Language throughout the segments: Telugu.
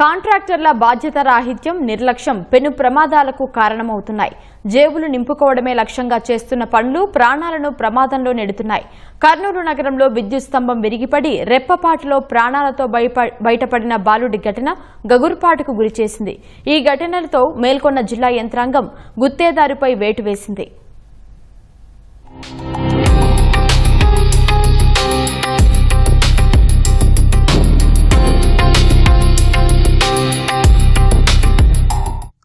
కాంట్రాక్టర్ల బాధ్యత రాహిత్యం, నిర్లక్ష్యం పెను ప్రమాదాలకు కారణమవుతున్నాయి. జేబులు నింపుకోవడమే లక్ష్యంగా చేస్తున్న పనులు ప్రాణాలను ప్రమాదంలో నెడుతున్నాయి. కర్నూలు నగరంలో విద్యుత్ స్తంభం విరిగిపడి రెప్పపాటులో ప్రాణాలతో బయటపడిన బాలుడి ఘటన గగుర్పాటుకు గురిచేసింది. ఈ ఘటనలతో మేల్కొన్న జిల్లా యంత్రాంగం గుత్తేదారుపై వేటు వేసింది.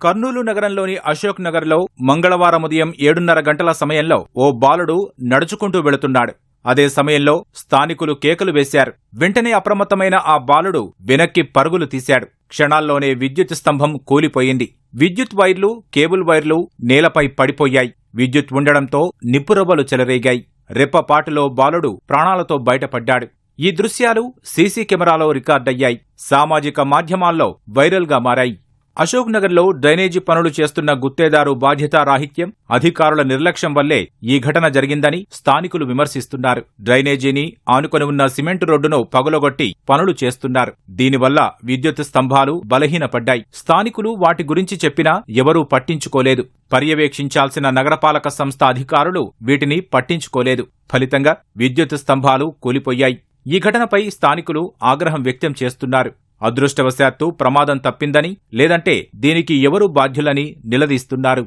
కర్నూలు నగరంలోని అశోక్ నగర్లో మంగళవారం ఉదయం 7:30 గంటల సమయంలో ఓ బాలుడు నడుచుకుంటూ వెళుతున్నాడు. అదే సమయంలో స్థానికులు కేకలు వేశారు. వెంటనే అప్రమత్తమైన ఆ బాలుడు వెనక్కి పరుగులు తీశాడు. క్షణాల్లోనే విద్యుత్ స్తంభం కూలిపోయింది. విద్యుత్ వైర్లు, కేబుల్ వైర్లు నేలపై పడిపోయాయి. విద్యుత్ ఉండడంతో నిప్పురవ్వలు చెలరేగాయి. రెప్పపాటులో బాలుడు ప్రాణాలతో బయటపడ్డాడు. ఈ దృశ్యాలు సీసీ కెమెరాలో రికార్డయ్యాయి. సామాజిక మాధ్యమాల్లో వైరల్గా మారాయి. అశోక్ నగర్లో డ్రైనేజీ పనులు చేస్తున్న గుత్తేదారు బాధ్యతారాహిత్యం, అధికారుల నిర్లక్ష్యం వల్లే ఈ ఘటన జరిగిందని స్థానికులు విమర్శిస్తున్నారు. డ్రైనేజీని ఆనుకొని ఉన్న సిమెంటు రోడ్డును పగులగొట్టి పనులు చేస్తున్నారు. దీనివల్ల విద్యుత్ స్తంభాలు బలహీనపడ్డాయి. స్థానికులు వాటి గురించి చెప్పినా ఎవరూ పట్టించుకోలేదు. పర్యవేక్షించాల్సిన నగరపాలక సంస్థ అధికారులు వీటిని పట్టించుకోలేదు. ఫలితంగా విద్యుత్ స్తంభాలు కూలిపోయాయి. ఈ ఘటనపై స్థానికులు ఆగ్రహం వ్యక్తం చేస్తున్నారు. అదృష్టవశాత్తు ప్రమాదం తప్పిందని, లేదంటే దీనికి ఎవరు బాధ్యులని నిలదీస్తున్నారు.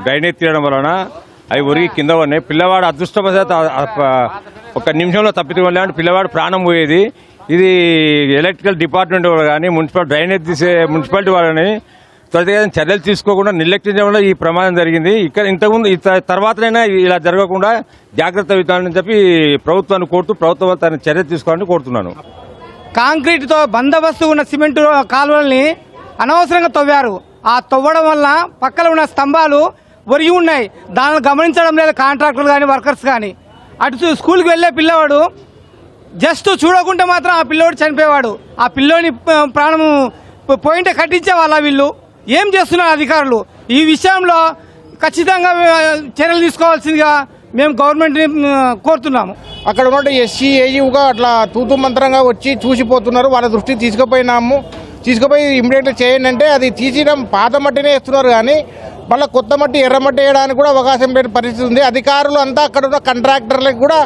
డ్రైనేజ్ తీయడం వలన అవి ఒరిగి కింద ఉన్నాయి. పిల్లవాడు అదృష్టవశాత్తు ఒక నిమిషంలో తప్పించుకోలేదంటే పిల్లవాడు ప్రాణం పోయేది. ఇది ఎలక్ట్రికల్ డిపార్ట్మెంట్ వాళ్ళు కానీ డ్రైనేజ్ తీసే మున్సిపాలిటీ వాళ్ళని త్వరగా చర్యలు తీసుకోకుండా నిర్లక్ష్యం వల్ల ఈ ప్రమాదం జరిగింది. ఇంతకుముందు తర్వాతనైనా ఇలా జరగకుండా జాగ్రత్త విధాలని చెప్పి ప్రభుత్వాన్ని కోరుతూ ప్రభుత్వం తన చర్య తీసుకోవాలని కోరుతున్నాను. కాంక్రీట్తో బందోబస్తు ఉన్న సిమెంటు కాలువల్ని అనవసరంగా తవ్వారు. ఆ తవ్వడం వల్ల పక్కన ఉన్న స్తంభాలు ఒరిగి ఉన్నాయి. దానిని గమనించడం లేదు కాంట్రాక్టర్లు కానీ వర్కర్స్ కానీ. అటు స్కూల్కి వెళ్లే పిల్లవాడు జస్ట్ చూడకుండా మాత్రం ఆ పిల్లవాడు చనిపోయేవాడు. ఆ పిల్లోని ప్రాణం పోయింటే కట్టించే వాళ్ళ వీళ్ళు ఏం చేస్తున్నారు అధికారులు? ఈ విషయంలో ఖచ్చితంగా చర్యలు తీసుకోవాల్సిందిగా మేము గవర్నమెంట్ని కోరుతున్నాము. అక్కడ ఉన్న ఎస్సీ ఏఈగా అట్లా తూతు మంత్రంగా వచ్చి చూసిపోతున్నారు. వాళ్ళ దృష్టికి తీసుకుపోయి ఇమ్మీడియట్గా చేయండి అంటే అది తీసిడం పాత మట్టినే వేస్తున్నారు. కానీ మళ్ళీ కొత్త మట్టి, ఎర్ర మట్టి వేయడానికి కూడా అవకాశం లేని పరిస్థితి ఉంది. అధికారులు అంతా అక్కడ ఉన్న కాంట్రాక్టర్లకు కూడా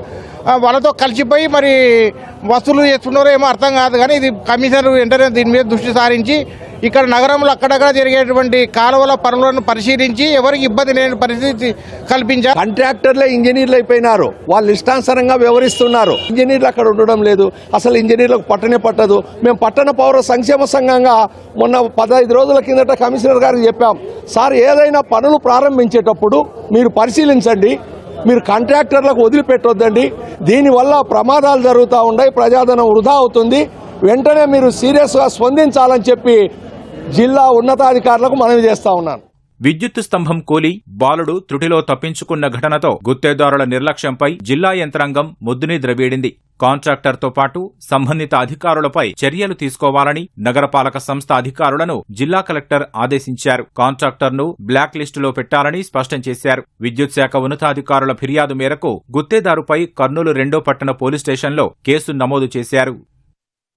వాళ్ళతో కలిసిపోయి మరి వసూలు చేస్తున్నారో ఏమో అర్థం కాదు. కానీ ఇది కమిషనర్ వెంటనే దీని మీద దృష్టి సారించి ఇక్కడ నగరంలో అక్కడక్కడ జరిగేటువంటి కాలువల పనులను పరిశీలించి ఎవరికి ఇబ్బంది లేని పరిస్థితి కల్పించారు. కాంట్రాక్టర్లే ఇంజనీర్లు అయిపోయినారు. వాళ్ళు ఇష్టానుసారంగా వ్యవహరిస్తున్నారు. ఇంజనీర్లు అక్కడ ఉండడం లేదు. అసలు ఇంజనీర్లకు పట్టనే పట్టదు. మేము పట్టణ పౌర సంక్షేమ సంఘంగా మొన్న 15 రోజుల కిందట కమిషనర్ గారికి చెప్పాం, సార్ ఏదైనా పనులు ప్రారంభించేటప్పుడు మీరు పరిశీలించండి, మీరు కాంట్రాక్టర్లకు వదిలిపెట్టొద్దండి. దీనివల్ల ప్రమాదాలు జరుగుతూ ఉన్నాయి, ప్రజాధనం వృధా అవుతుంది. వెంటనే మీరు సీరియస్గా స్పందించాలని చెప్పి జిల్లా ఉన్నతాధికారులకు మనవి చేస్తా ఉన్నాను. విద్యుత్ స్తంభం కూలి బాలుడు త్రుటిలో తప్పించుకున్న ఘటనతో గుత్తేదారుల నిర్లక్ష్యంపై జిల్లా యంత్రాంగం ముద్దునిద్ర వీడింది. కాంట్రాక్టర్తో పాటు సంబంధిత అధికారులపై చర్యలు తీసుకోవాలని నగరపాలక సంస్థ అధికారులను జిల్లా కలెక్టర్ ఆదేశించారు. కాంట్రాక్టర్ను బ్లాక్ లిస్టులో పెట్టాలని స్పష్టం చేశారు. విద్యుత్ శాఖ ఉన్నతాధికారుల ఫిర్యాదు మేరకు గుత్తేదారుపై కర్నూలు 2వ పట్టణ పోలీస్ స్టేషన్లో కేసు నమోదు చేశారు.